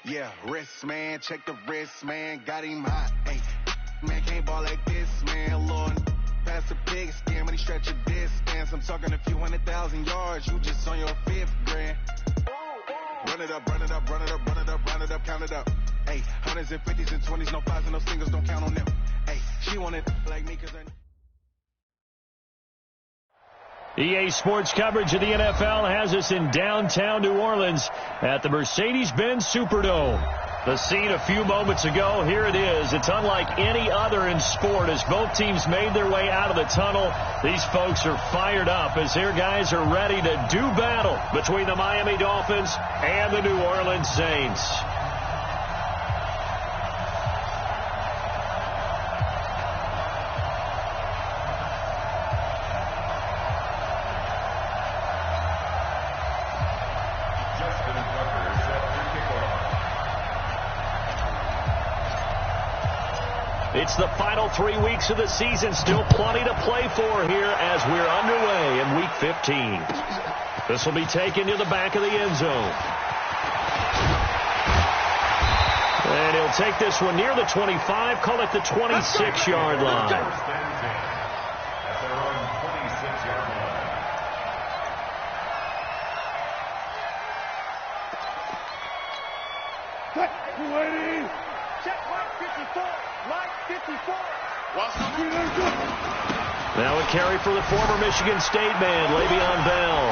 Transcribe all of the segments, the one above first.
Yeah, wrist, man, check the wrist, man, got him hot. Hey, man, can't ball like this, man, Lord. Pass the pig skin when he stretch your distance. I'm talking a few 100,000 yards, you just on your 5th grand. Run it up, run it up, run it up, run it up, run it up, count it up. Hey, hundreds and 50s and 20s, no 5s and no singles, don't count on them. Hey, she wanted like me cause EA Sports coverage of the NFL has us in downtown New Orleans at the Mercedes-Benz Superdome. The scene a few moments ago, here it is. It's unlike any other in sport as both teams made their way out of the tunnel. These folks are fired up as their guys are ready to do battle between the Miami Dolphins and the New Orleans Saints. It's the final 3 weeks of the season. Still plenty to play for here as we're underway in Week 15. This will be taken to the back of the end zone. And he'll take this one near the 25, call it the 26-yard line. Now a carry for the former Michigan State man, Le'Veon Bell.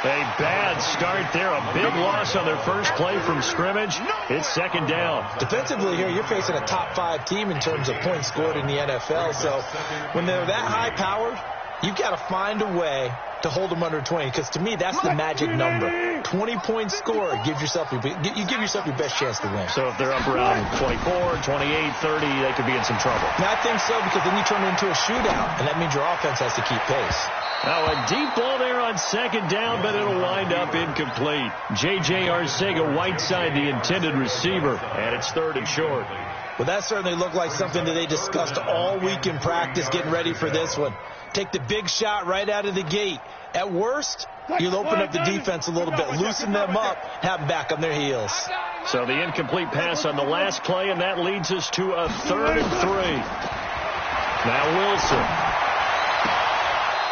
A bad start there, a big loss on their first play from scrimmage. It's second down. Defensively here, you're facing a top 5 team in terms of points scored in the NFL. So when they're that high powered, you've got to find a way to hold them under 20, because to me that's the magic number. 20 points scored, you give yourself your best chance to win. So if they're up around 24, 28, 30, they could be in some trouble. And I think so, because then you turn it into a shootout, and that means your offense has to keep pace. Now a deep ball there on second down, but it'll wind up incomplete. J.J. Arcega-Whiteside, the intended receiver, and it's third and short. Well, that certainly looked like something that they discussed all week in practice, getting ready for this one. Take the big shot right out of the gate. At worst, you'll open up the defense a little bit, loosen them up, have them back on their heels. So the incomplete pass on the last play, and that leads us to a 3rd and 3. Now Wilson.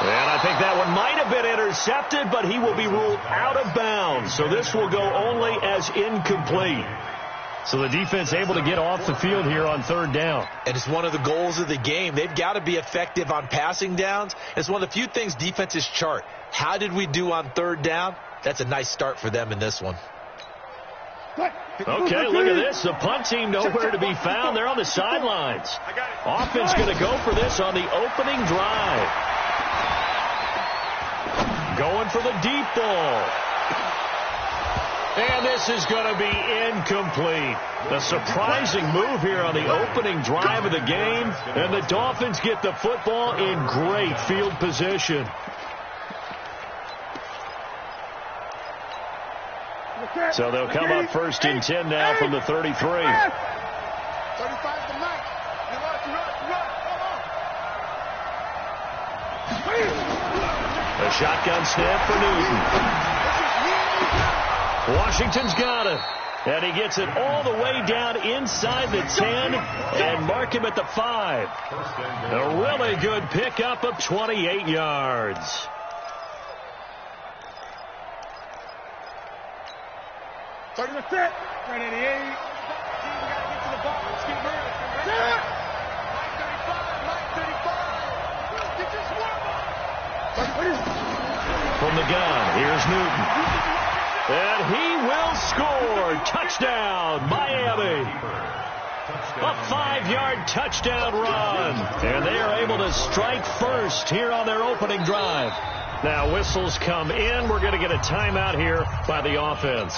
And I think that one might have been intercepted, but he will be ruled out of bounds. So this will go only as incomplete. So the defense able to get off the field here on 3rd down. And it's one of the goals of the game. They've got to be effective on passing downs. It's one of the few things defenses chart. How did we do on 3rd down? That's a nice start for them in this one. Okay, look at this. The punt team nowhere to be found. They're on the sidelines. Offense going to go for this on the opening drive. Going for the deep ball. And this is going to be incomplete. A surprising move here on the opening drive of the game. And the Dolphins get the football in great field position. So they'll come up 1st and 10 now from the 33. 35 to Mike. A shotgun snap for Newton. Washington's got it. And he gets it all the way down inside the 10 and mark him at the 5. A really good pickup of 28 yards. Right at the 8. We got to get to the ball. Let's keep moving. Mike 35. From the gun, here's Newton. And he will score. Touchdown, Miami. A 5-yard touchdown run. And they are able to strike first here on their opening drive. Now whistles come in. We're going to get a timeout here by the offense.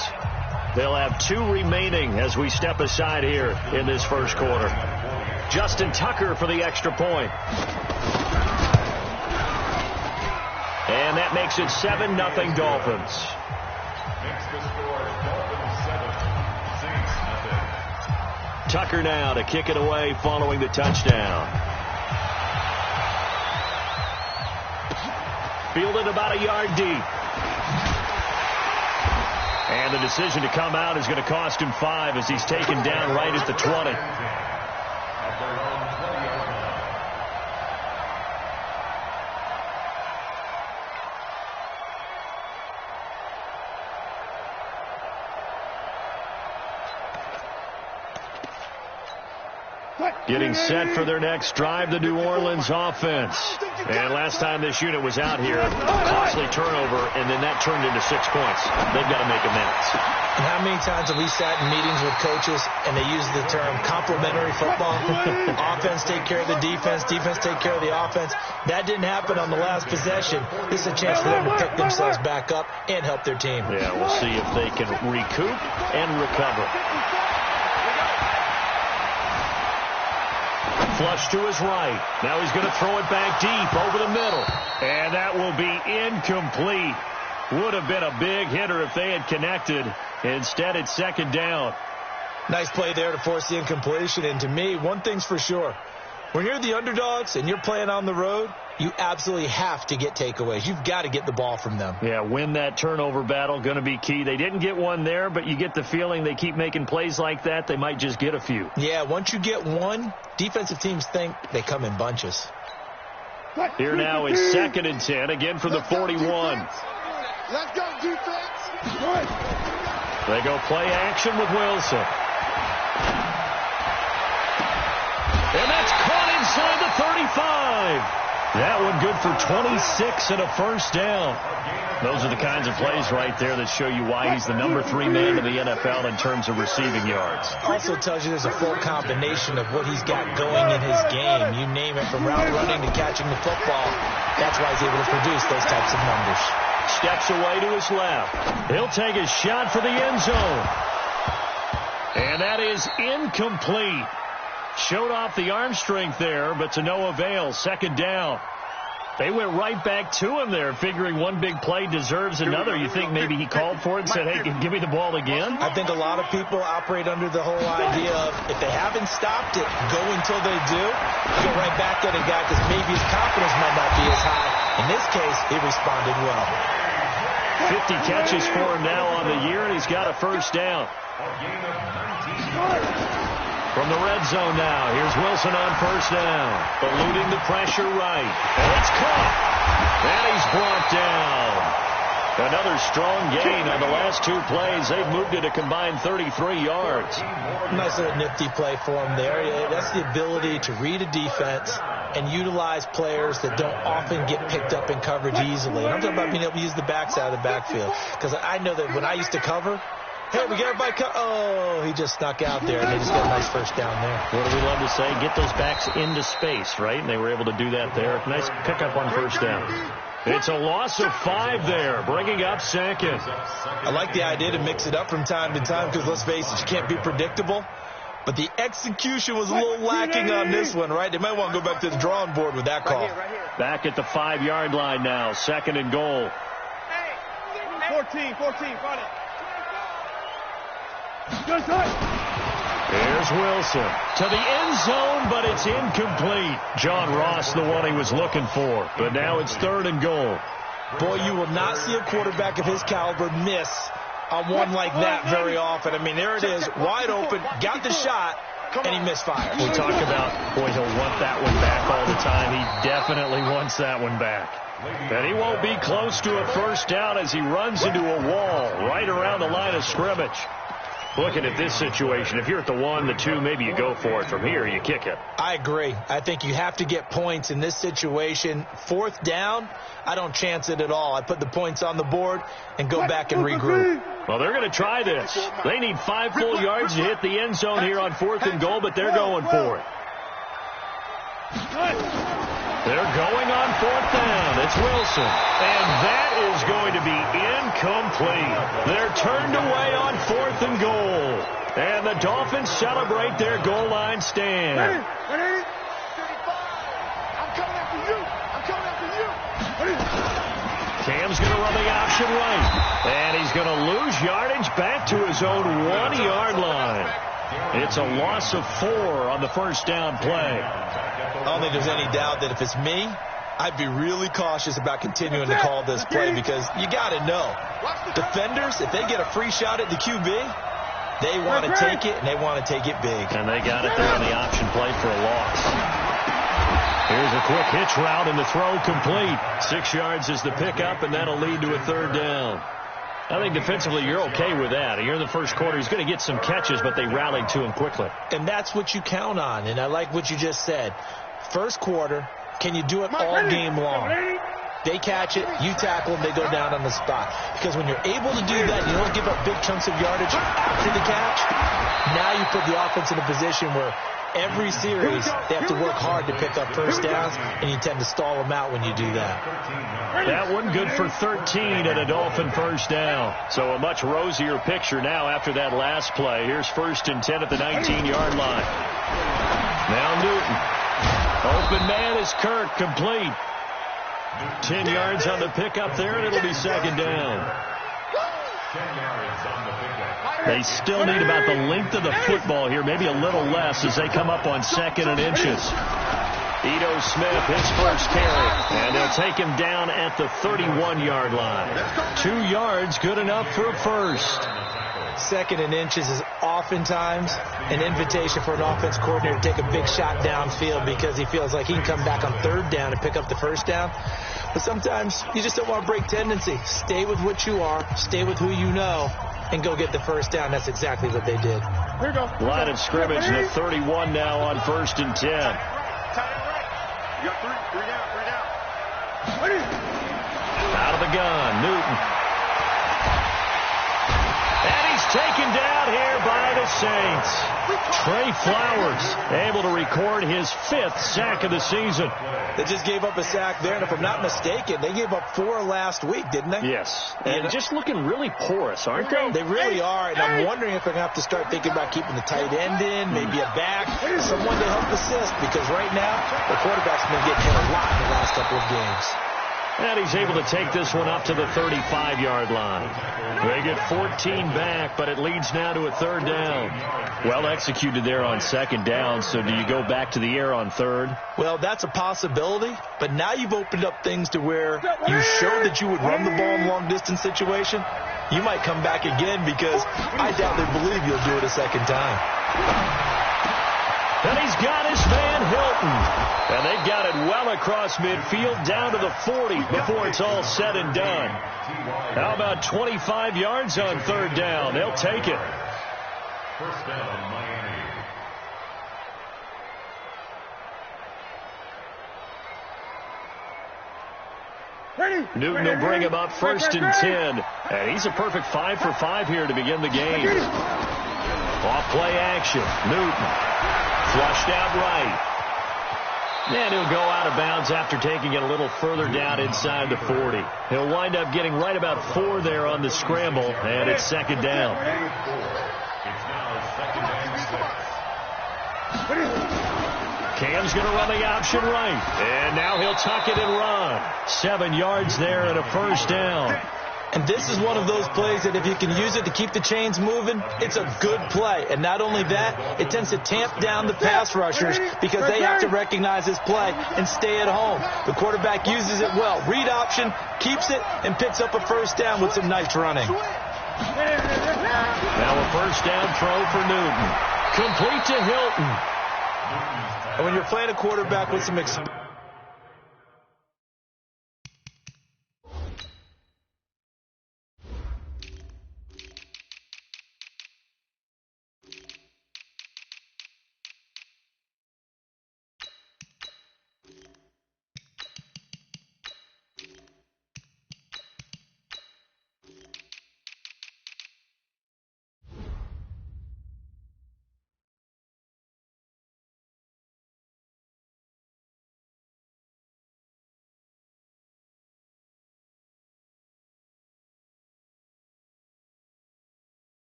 They'll have 2 remaining as we step aside here in this first quarter. Justin Tucker for the extra point. And that makes it 7-0 Dolphins. Tucker now to kick it away following the touchdown. Fielded about a yard deep. And And the decision to come out is going to cost him 5 as he's taken down right at the 20. Getting set for their next drive, the New Orleans offense. And last time this unit was out here, costly turnover, and then that turned into 6 points. They've got to make amends. And how many times have we sat in meetings with coaches and they use the term complementary football? Offense take care of the defense, defense take care of the offense. That didn't happen on the last possession. This is a chance for them to pick themselves back up and help their team. Yeah, we'll see if they can recoup and recover. Flush to his right. Now he's going to throw it back deep over the middle. And that will be incomplete. Would have been a big hitter if they had connected. Instead, it's second down. Nice play there to force the incompletion. And to me, one thing's for sure. When you're the underdogs and you're playing on the road, you absolutely have to get takeaways. You've got to get the ball from them. Yeah, win that turnover battle, going to be key. They didn't get one there, but you get the feeling they keep making plays like that, they might just get a few. Yeah, once you get one, defensive teams think they come in bunches. Here now is 2nd and 10, again from the 41. Let's go, defense. They go play action with Wilson. And that's caught inside the 35. That one good for 26 and a first down. Those are the kinds of plays right there that show you why he's the number 3 man in the NFL in terms of receiving yards. Also tells you there's a full combination of what he's got going in his game. You name it, from route running to catching the football. That's why he's able to produce those types of numbers. Steps away to his left. He'll take a shot for the end zone. And that is incomplete. Showed off the arm strength there, but to no avail. Second down. They went right back to him there, figuring one big play deserves another. You think maybe he called for it and said, hey, give me the ball again? I think a lot of people operate under the whole idea of if they haven't stopped it, go until they do. Go right back at a guy because maybe his confidence might not be as high. In this case, he responded well. 50 catches for him now on the year, and he's got a first down. From the red zone now, here's Wilson on first down. Eluding the pressure right. And it's caught. And he's brought down. Another strong gain on the last 2 plays. They've moved it a combined 33 yards. Nice little nifty play for him there. That's the ability to read a defense and utilize players that don't often get picked up in coverage easily. And I'm talking about being able to use the backside of the backfield. Because I know that when I used to cover, hey, we got everybody. Oh, he just snuck out there, and they just got a nice first down there. What do we love to say? Get those backs into space, right? And they were able to do that there. Nice pickup on first down. It's a loss of 5 there, bringing up second. I like the idea to mix it up from time to time because, let's face it, you can't be predictable. But the execution was a little lacking on this one, right? They might want to go back to the drawing board with that call. Back at the 5-yard line now, 2nd and goal. 14, front it. Here's Wilson to the end zone, but it's incomplete. John Ross, the one he was looking for. But now it's 3rd and goal. Boy, you will not see a quarterback of his caliber miss on one like that very often. I mean, there it is, wide open, got the shot, and he misfired. We talk about, boy, he'll want that one back all the time. He definitely wants that one back. And he won't be close to a first down as he runs into a wall right around the line of scrimmage. Looking at this situation, if you're at the 1, the 2, maybe you go for it. From here, you kick it. I agree. I think you have to get points in this situation. 4th down, I don't chance it at all. I put the points on the board and go back and regroup. Well, they're going to try this. They need 5 full yards to hit the end zone here on 4th and goal, but they're going for it. They're going on 4th down. It's Wilson. And that is going to be incomplete. They're turned away on 4th and goal. And the Dolphins celebrate their goal line stand. Ready? I'm coming after you. Cam's going to run the option right. And he's going to lose yardage back to his own 1-yard line. It's a loss of 4 on the first down play. I don't think there's any doubt that if it's me, I'd be really cautious about continuing to call this play because you got to know, defenders, if they get a free shot at the QB, they want to take it, and they want to take it big. And they got it there on the option play for a loss. Here's a quick hitch route, and the throw complete. 6 yards is the pickup, and that'll lead to a 3rd down. I think defensively you're okay with that. Here in the first quarter, he's going to get some catches, but they rallied to him quickly. And that's what you count on, and I like what you just said. First quarter, can you do it all game long? They catch it, you tackle them, they go down on the spot. Because when you're able to do that, you don't give up big chunks of yardage after the catch. Now you put the offense in a position where every series they have to work hard to pick up first downs, and you tend to stall them out when you do that. That one good for 13 and a Dolphin first down. So a much rosier picture now after that last play. Here's 1st and 10 at the 19-yard line. Now Newton. Open man is Kirk, complete. 10 yards on the pickup there, and it'll be 2nd down. They still need about the length of the football here, maybe a little less as they come up on 2nd and inches. Ito Smith, his first carry, and they'll take him down at the 31-yard line. 2 yards, good enough for a first. 2nd and inches is oftentimes an invitation for an offense coordinator to take a big shot downfield because he feels like he can come back on 3rd down and pick up the first down. But sometimes you just don't want to break tendency. Stay with what you are, stay with who you know, and go get the first down. That's exactly what they did. Here we go. Line of scrimmage, the 31 now on 1st and 10. You got 3 down. Out of the gun, Newton. And he's taken down here by the Saints. Trey Flowers able to record his 5th sack of the season. They just gave up a sack there, and if I'm not mistaken, they gave up 4 last week, didn't they? Yes. And just looking really porous, aren't they? They really are, and I'm wondering if they're going to have to start thinking about keeping the tight end in, maybe a back, someone to help assist, because right now, the quarterback's been getting hit a lot in the last couple of games. And he's able to take this one up to the 35-yard line. They get 14 back, but it leads now to a 3rd down. Well executed there on 2nd down, so do you go back to the air on 3rd? Well, that's a possibility, but now you've opened up things to where you showed that you would run the ball in a long-distance situation. You might come back again because I doubt they believe you'll do it a 2nd time. And he's got his man Hilton. And they've got it well across midfield down to the 40 before it's all said and done. How about 25 yards on 3rd down? They'll take it. First down, Miami. Newton will bring him up 1st and 10. And he's a perfect 5 for 5 here to begin the game. Off play action. Newton. Flushed out right. And he'll go out of bounds after taking it a little further down inside the 40. He'll wind up getting right about 4 there on the scramble, and it's 2nd down. Cam's going to run the option right. And now he'll tuck it and run. 7 yards there and a first down. And this is one of those plays that if you can use it to keep the chains moving, it's a good play. And not only that, it tends to tamp down the pass rushers because they have to recognize this play and stay at home. The quarterback uses it well. Read option, keeps it, and picks up a first down with some nice running. Now a first down throw for Newton. Complete to Hilton. And when you're playing a quarterback with some experience,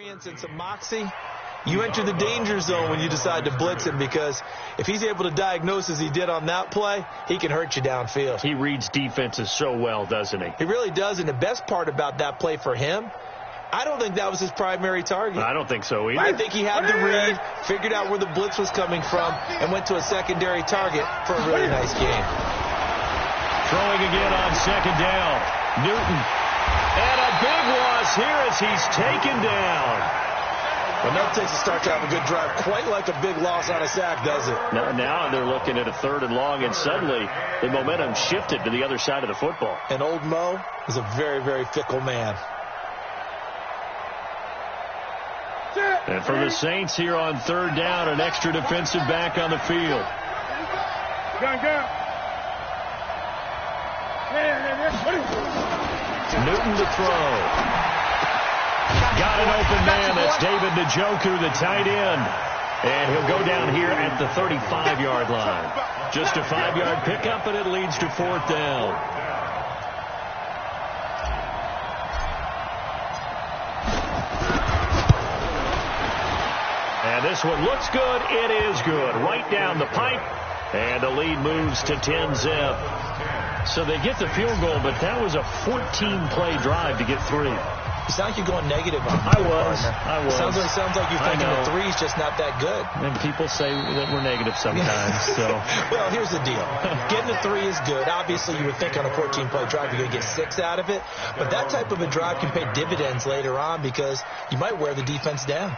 experience and some moxie, you enter the danger zone when you decide to blitz him, because if he's able to diagnose as he did on that play, he can hurt you downfield. He reads defenses so well, doesn't he? He really does, and the best part about that play for him, I don't think that was his primary target. I don't think so either. I think he had the read, figured out where the blitz was coming from, and went to a secondary target for a really nice game. Throwing again on second down. Newton. And a big loss here as he's taken down. Well, that takes a start to have a good drive. Quite like a big loss on a sack, does it? Now they're looking at a 3rd and long, and suddenly the momentum shifted to the other side of the football. And old Mo is a very, very fickle man. And for the Saints here on 3rd down, an extra defensive back on the field. Newton to throw. Got an open man. That's David Njoku, the tight end. And he'll go down here at the 35-yard line. Just a 5-yard pickup, and it leads to 4th down. And this one looks good. It is good. Right down the pipe. And the lead moves to 10-zip. So they get the field goal, but that was a 14-play drive to get 3. You sound like you're going negative on me. I was. Sounds like you're thinking the 3's just not that good. And people say that we're negative sometimes. So. Well, here's the deal. Getting a 3 is good. Obviously, you would think on a 14-play drive you're going to get 6 out of it. But that type of a drive can pay dividends later on, because you might wear the defense down.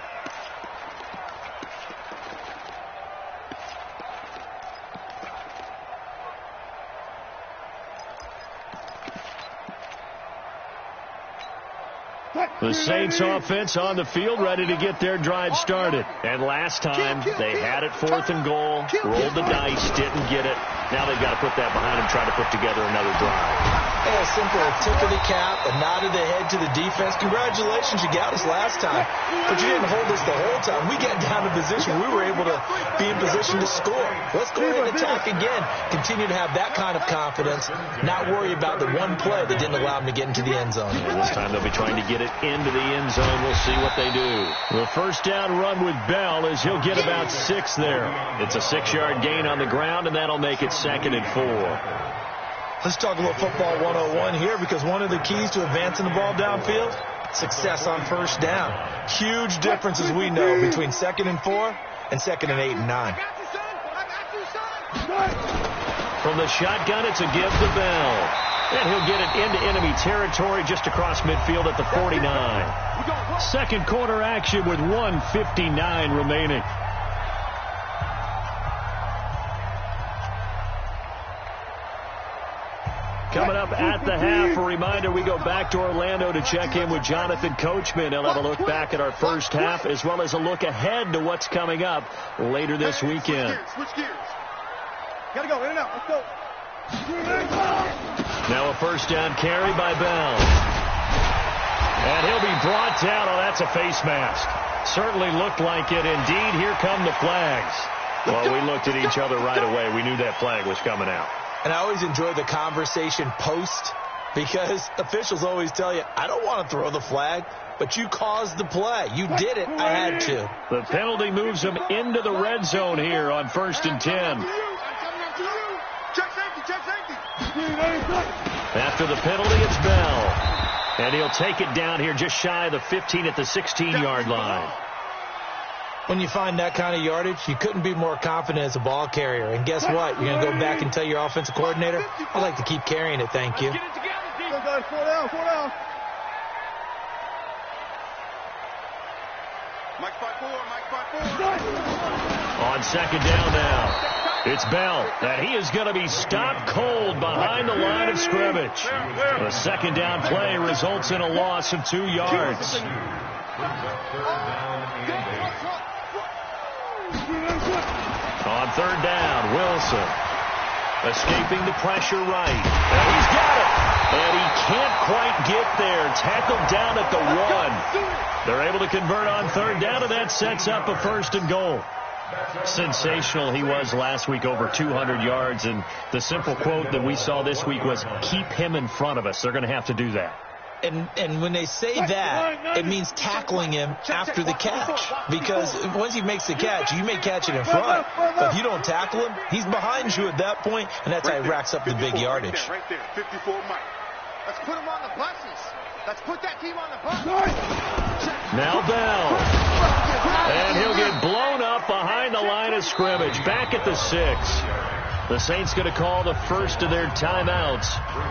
The Saints offense on the field, ready to get their drive started. And last time, they had it 4th and goal, rolled the dice, didn't get it. Now they've got to put that behind them, try to put together another drive. Hey, a simple tip of the cap, a nod of the head to the defense. Congratulations, you got us last time. But you didn't hold us the whole time. We got down to position. We were able to be in position to score. Let's go ahead and attack again. Continue to have that kind of confidence, not worry about the one play that didn't allow them to get into the end zone. Yeah, this time they'll be trying to get it into the end zone. We'll see what they do. The 1st down run with Bell is he'll get about 6 there. It's a 6-yard gain on the ground, and that'll make it 2nd and 4. Let's talk a little football 101 here, because one of the keys to advancing the ball downfield, success on 1st down. Huge difference, as we know, between 2nd and 4 and 2nd and 8 and 9. From the shotgun, it's a give to Bell. And he'll get it into enemy territory just across midfield at the 49. 2nd quarter action with 1:59 remaining. Coming up at the half, a reminder, we go back to Orlando to check in with Jonathan Coachman. He'll have a look back at our 1st half, as well as a look ahead to what's coming up later this weekend. Switch gears. Gotta go, in and out. Let's go. Now a 1st down carry by Bell. And he'll be brought down. Oh, that's a face mask. Certainly looked like it. Indeed, here come the flags. Well, we looked at each other right away. We knew that flag was coming out. And I always enjoy the conversation post, because officials always tell you, I don't want to throw the flag, but you caused the play. You did it. I had to. The penalty moves them into the red zone here on 1st and 10. After the penalty, it's Bell. And he'll take it down here just shy of the 15 at the 16-yard line. When you find that kind of yardage, you couldn't be more confident as a ball carrier. And guess what? You're going to go back and tell your offensive coordinator, I'd like to keep carrying it, thank you. On 2nd down now, it's Bell, and he is going to be stopped cold behind the line of scrimmage. The 2nd down play results in a loss of 2 yards. On 3rd down, Wilson escaping the pressure right. And he's got it. And he can't quite get there. Tackled down at the 1. They're able to convert on 3rd down, and that sets up a 1st and goal. Sensational he was last week, over 200 yards. And the simple quote that we saw this week was, keep him in front of us. They're going to have to do that. And when they say that, it means tackling him after the catch. Because once he makes the catch, you may catch it in front. But if you don't tackle him, he's behind you at that point, and that's how he racks up the big yardage. Right there, 54 Mike. Let's put him on the buses. Let's put that team on the bus. Now Bell. And he'll get blown up behind the line of scrimmage. Back at the 6. The Saints going to call the first of their timeouts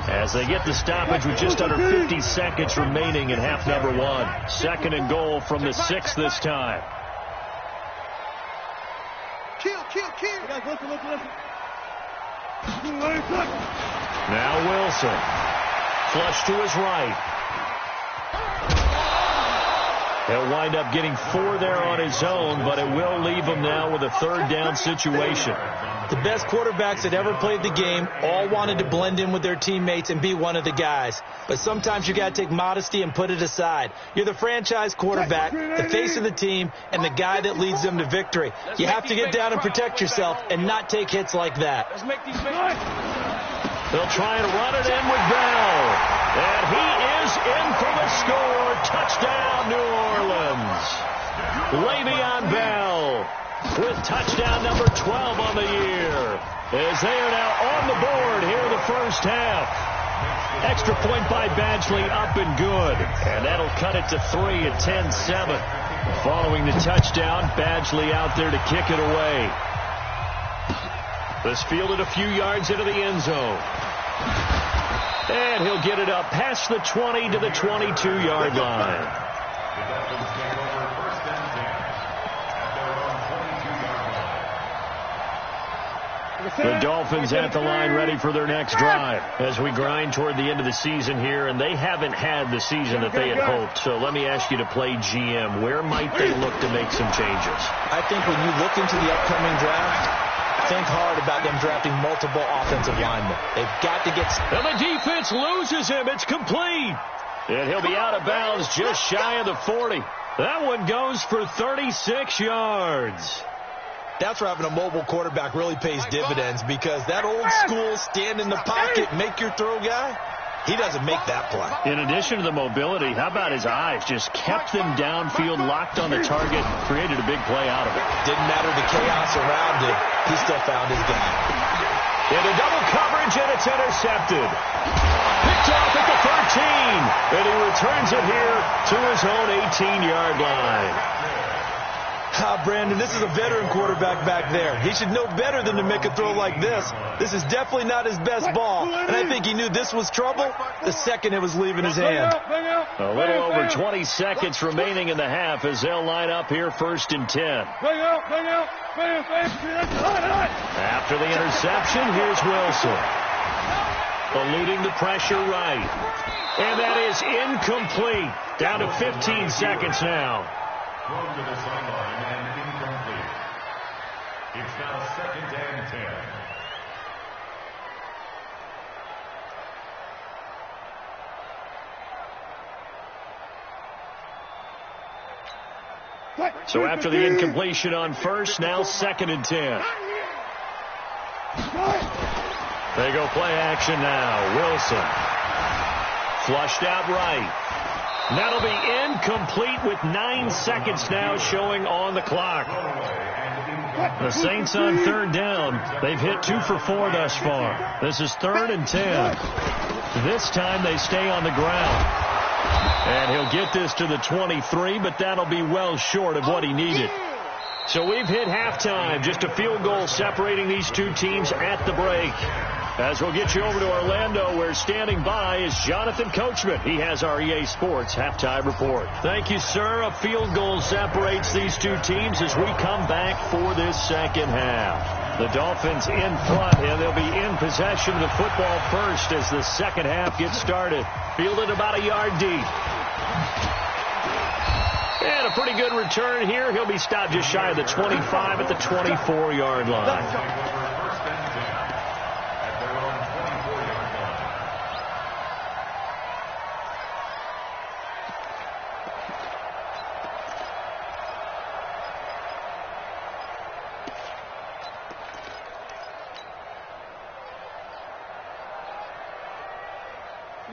as they get the stoppage with just under 50 seconds remaining in half number 1. 2nd and goal from the 6 this time. Kill. Guys, listen. Now Wilson. Flush to his right. He'll wind up getting 4 there on his own, but it will leave him now with a 3rd down situation. The best quarterbacks that ever played the game all wanted to blend in with their teammates and be one of the guys. But sometimes you got to take modesty and put it aside. You're the franchise quarterback, the face of the team, and the guy that leads them to victory. You have to get down and protect yourself and not take hits like that. They'll try and run it in with Bell. And he is in for the score. Touchdown, New Orleans. Le'Veon Bell with touchdown number 12 on the year, as they are now on the board here in the first half. Extra point by Badgley up and good, and that'll cut it to 3 at 10-7. Following the touchdown, Badgley out there to kick it away. This fielded a few yards into the end zone. And he'll get it up past the 20 to the 22-yard line. The Dolphins at the line ready for their next drive as we grind toward the end of the season here, and they haven't had the season that they had hoped. So let me ask you to play GM. Where might they look to make some changes? I think when you look into the upcoming draft, think hard about them drafting multiple offensive linemen. They've got to get... And the defense loses him. It's complete. And he'll be out of bounds just shy of the 40. That one goes for 36 yards. That's where having a mobile quarterback really pays dividends, because that old school stand in the pocket, make your throw guy, he doesn't make that play. In addition to the mobility, how about his eyes? Just kept them downfield, locked on the target, created a big play out of it. Didn't matter the chaos around him. He still found his guy. Into double coverage, and it's intercepted. Picked off at the 13, and he returns it here to his own 18-yard line. Brandon, this is a veteran quarterback back there. He should know better than to make a throw like this. This is definitely not his best ball, and I think he knew this was trouble the second it was leaving his hand. A little over 20 seconds remaining in the half as they'll line up here 1st and 10. After the interception, here's Wilson. Eluding the pressure right. And that is incomplete. Down to 15 seconds now. Thrown to the sideline and incomplete. It's now 2nd and 10. So after the incompletion on first, now 2nd and 10. They go play action now. Wilson. Flushed out right. That'll be incomplete with 9 seconds now showing on the clock. The Saints on 3rd down. They've hit 2 for 4 thus far. This is 3rd and 10. This time they stay on the ground. And he'll get this to the 23, but that'll be well short of what he needed. So we've hit halftime. Just a field goal separating these two teams at the break. As we'll get you over to Orlando, where standing by is Jonathan Coachman. He has our EA Sports halftime report. Thank you, sir. A field goal separates these two teams as we come back for this second half. The Dolphins in front, and they'll be in possession of the football first as the second half gets started. Fielded about a yard deep. And a pretty good return here. He'll be stopped just shy of the 25 at the 24-yard line.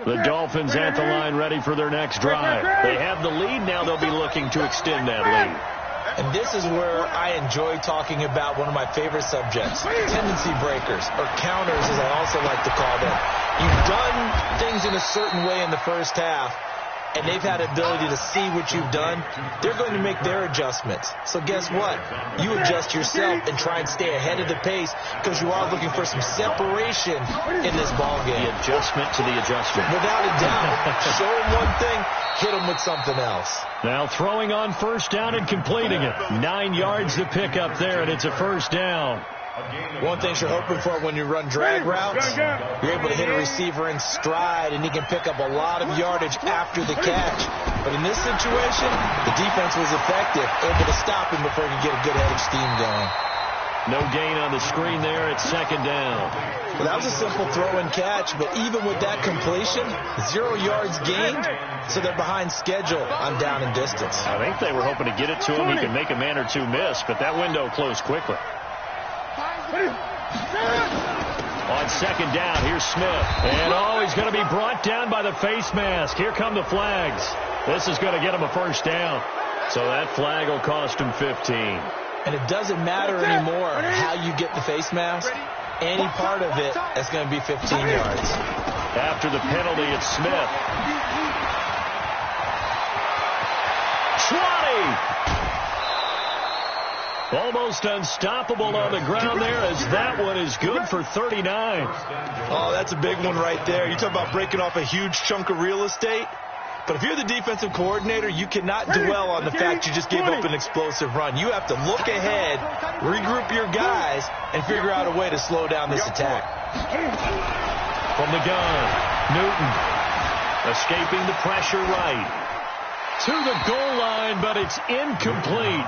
The Dolphins at the line ready for their next drive. They have the lead now. They'll be looking to extend that lead. And this is where I enjoy talking about one of my favorite subjects, tendency breakers, or counters as I also like to call them. You've done things in a certain way in the first half, and they've had the ability to see what you've done. They're going to make their adjustments. So guess what? You adjust yourself and try and stay ahead of the pace because you are looking for some separation in this ballgame. The adjustment to the adjustment. Without a doubt. Show them one thing, hit them with something else. Now throwing on first down and completing it. 9 yards to pick up there, and it's a first down. One thing you're hoping for when you run drag routes, you're able to hit a receiver in stride, and he can pick up a lot of yardage after the catch. But in this situation, the defense was effective, able to stop him before he could get a good head of steam going. No gain on the screen there. It's second down. Well, that was a simple throw and catch, but even with that completion, 0 yards gained, so they're behind schedule on down and distance. I think they were hoping to get it to him. He could make a man or two miss, but that window closed quickly. On second down, here's Smith. And he's going to be brought down by the face mask. Here come the flags. This is going to get him a first down. So that flag will cost him 15. And it doesn't matter anymore how you get the face mask. Any part of it is going to be 15 yards. After the penalty, it's Smith. 20! Almost unstoppable on the ground there as that one is good for 39. Oh, that's a big one right there. You talk about breaking off a huge chunk of real estate. But if you're the defensive coordinator, you cannot dwell on the fact you just gave up an explosive run. You have to look ahead, regroup your guys, and figure out a way to slow down this attack. From the gun, Newton escaping the pressure right. To the goal line, but it's incomplete.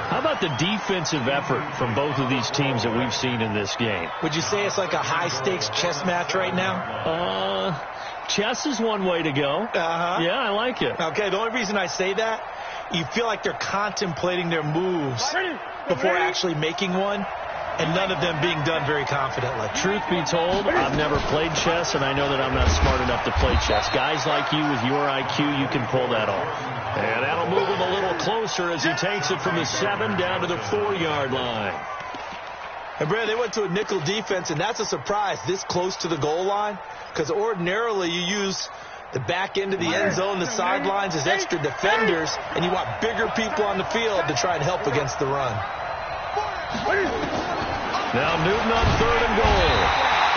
How about the defensive effort from both of these teams that we've seen in this game? Would you say it's like a high-stakes chess match right now? Chess is one way to go. Yeah, I like it. Okay, the only reason I say that, you feel like they're contemplating their moves before actually making one, and none of them being done very confidently. Truth be told, I've never played chess, and I know that I'm not smart enough to play chess. Guys like you with your IQ, you can pull that off. And that'll move him a little closer as he takes it from the 7 down to the 4-yard line. And, Brad, they went to a nickel defense, and that's a surprise this close to the goal line, because ordinarily you use the back end of the end zone, the sidelines as extra defenders, and you want bigger people on the field to try and help against the run. Now Newton on 3rd and goal.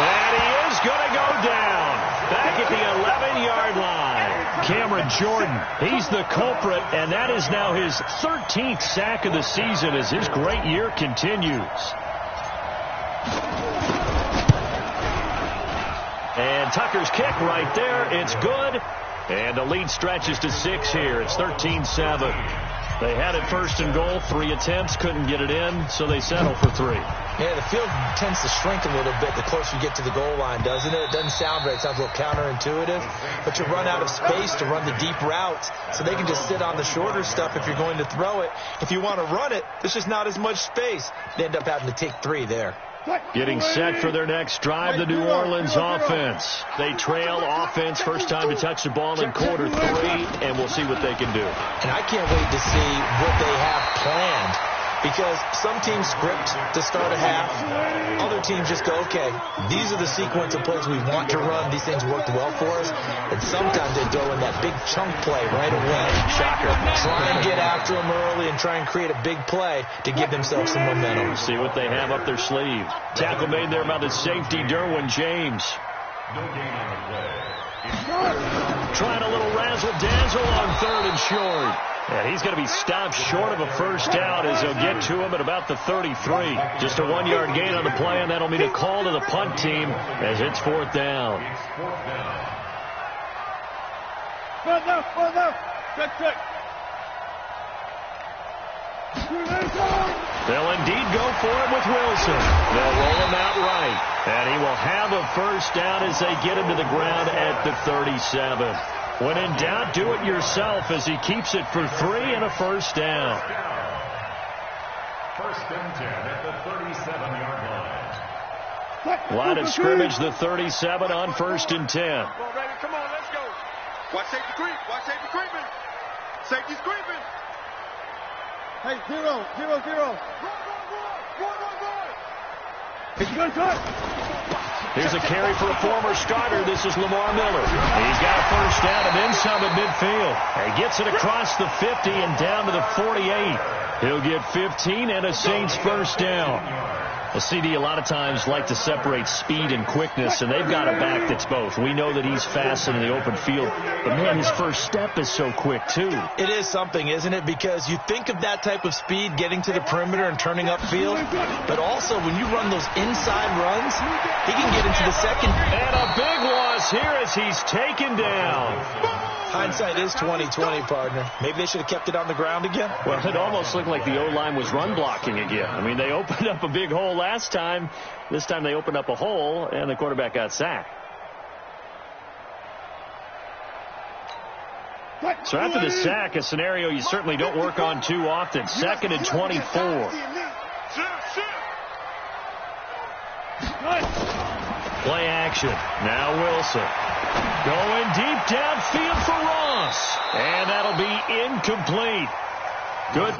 And he is going to go down. Back at the 11-yard line. Cameron Jordan, he's the culprit, and that is now his 13th sack of the season as his great year continues. And Tucker's kick right there. It's good. And the lead stretches to 6 here. It's 13-7. They had it 1st and goal, 3 attempts, couldn't get it in, so they settle for 3. Yeah, the field tends to shrink a little bit the closer you get to the goal line, doesn't it? It doesn't sound right. It sounds a little counterintuitive. But you run out of space to run the deep routes, so they can just sit on the shorter stuff if you're going to throw it. If you want to run it, there's just not as much space. They end up having to take 3 there. Getting set for their next drive, the New Orleans offense. They trail offense, first time to touch the ball in quarter 3, and we'll see what they can do. And I can't wait to see what they have planned, because some teams script to start a half. Other teams just go, okay, these are the sequence of plays we want to run. These things worked well for us. And sometimes they throw in that big chunk play right away. Shocker. Try and get after them early and try and create a big play to give themselves some momentum. See what they have up their sleeve. Tackle made there by the safety, Derwin James. Trying a little razzle-dazzle on 3rd and short. And he's going to be stopped short of a first down as they'll get to him at about the 33. Just a 1-yard gain on the play, and that'll mean a call to the punt team as it's 4th down. They'll indeed go for it with Wilson. They'll roll him out right. And he will have a first down as they get him to the ground at the 37. When in doubt, do it yourself as he keeps it for 3 and a first down. 1st and 10 at the 37-yard line. Line of scrimmage, the 37 on 1st and 10. Come on, baby. Come on, let's Watch safety creep. Watch safety creeping. Safety's creeping. Hey, 0, 0, 0. It's good, good. Here's a carry for a former starter. This is Lamar Miller. He's got a first down and then some at midfield. He gets it across the 50 and down to the 48. He'll get 15 and a Saints first down. The CD a lot of times like to separate speed and quickness, and they've got a back that's both. We know that he's fast in the open field, but, man, his first step is so quick, too. It is something, isn't it? Because you think of that type of speed getting to the perimeter and turning upfield, but also when you run those inside runs, he can get into the second. And a big loss here as he's taken down. Hindsight is 20/20, partner. Maybe they should have kept it on the ground again. Well, it almost looked like the O-line was run blocking again. I mean, they opened up a big hole last time. This time they opened up a hole, and the quarterback got sacked. So after the sack, a scenario you certainly don't work on too often. 2nd and 24. Play action. Now Wilson. Going deep downfield for Ross. And that'll be incomplete. Good.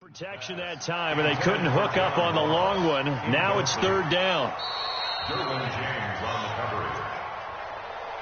Protection that time, and they couldn't hook up on the long one. Now it's 3rd down. Derwin James on the coverage.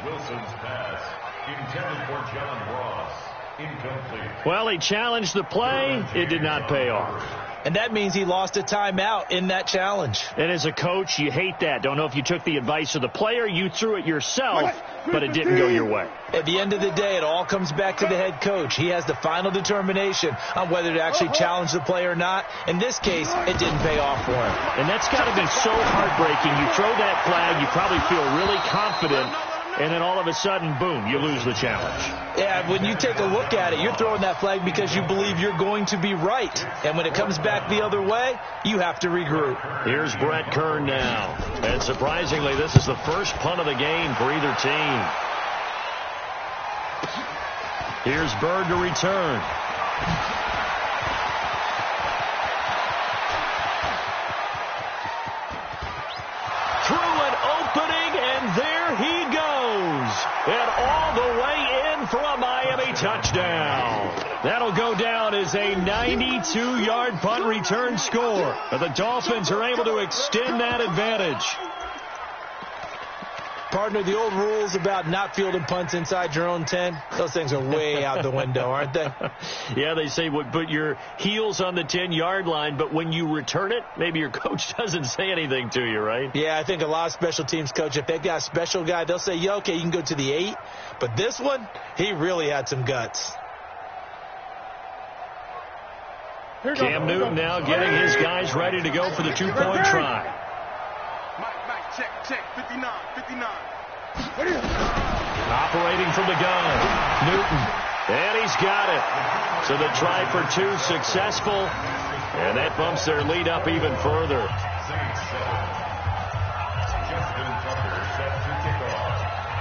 Wilson's pass intended for John Ross. Incomplete. Well, he challenged the play. It did not pay off. And that means he lost a timeout in that challenge. And as a coach, you hate that. Don't know if you took the advice of the player. You threw it yourself, but it didn't go your way. At the end of the day, it all comes back to the head coach. He has the final determination on whether to actually challenge the play or not. In this case, it didn't pay off for him. And that's got to be so heartbreaking. You throw that flag, you probably feel really confident, and then all of a sudden, boom, you lose the challenge. Yeah, when you take a look at it, you're throwing that flag because you believe you're going to be right. And when it comes back the other way, you have to regroup. Here's Brett Kern now. And surprisingly, this is the first punt of the game for either team. Here's Bird to return. Through an opening, and there he goes. And all the way in for a Miami touchdown. That'll go down as a 92-yard punt return score. But the Dolphins are able to extend that advantage. Partner, the old rules about not fielding punts inside your own 10, those things are way out the window, aren't they? Yeah, they say put your heels on the 10-yard line, but when you return it, maybe your coach doesn't say anything to you, right? Yeah, I think a lot of special teams coach, if they've got a special guy, they'll say, yeah, okay, you can go to the 8. But this one, he really had some guts. Cam Newton now getting his guys ready to go for the 2-point try. Check, 59, 59. Operating from the gun, Newton, and he's got it. So the try for 2 successful, and that bumps their lead up even further.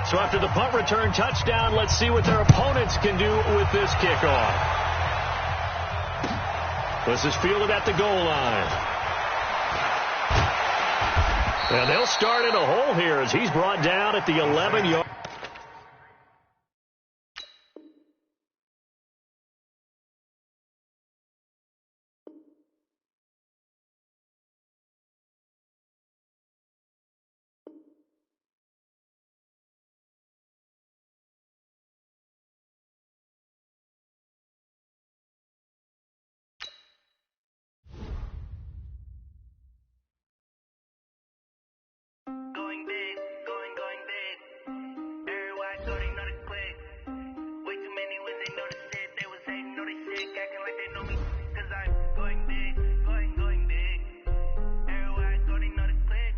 So after the punt return touchdown, let's see what their opponents can do with this kickoff. This is fielded at the goal line. And they'll start in a hole here as he's brought down at the 11-yard.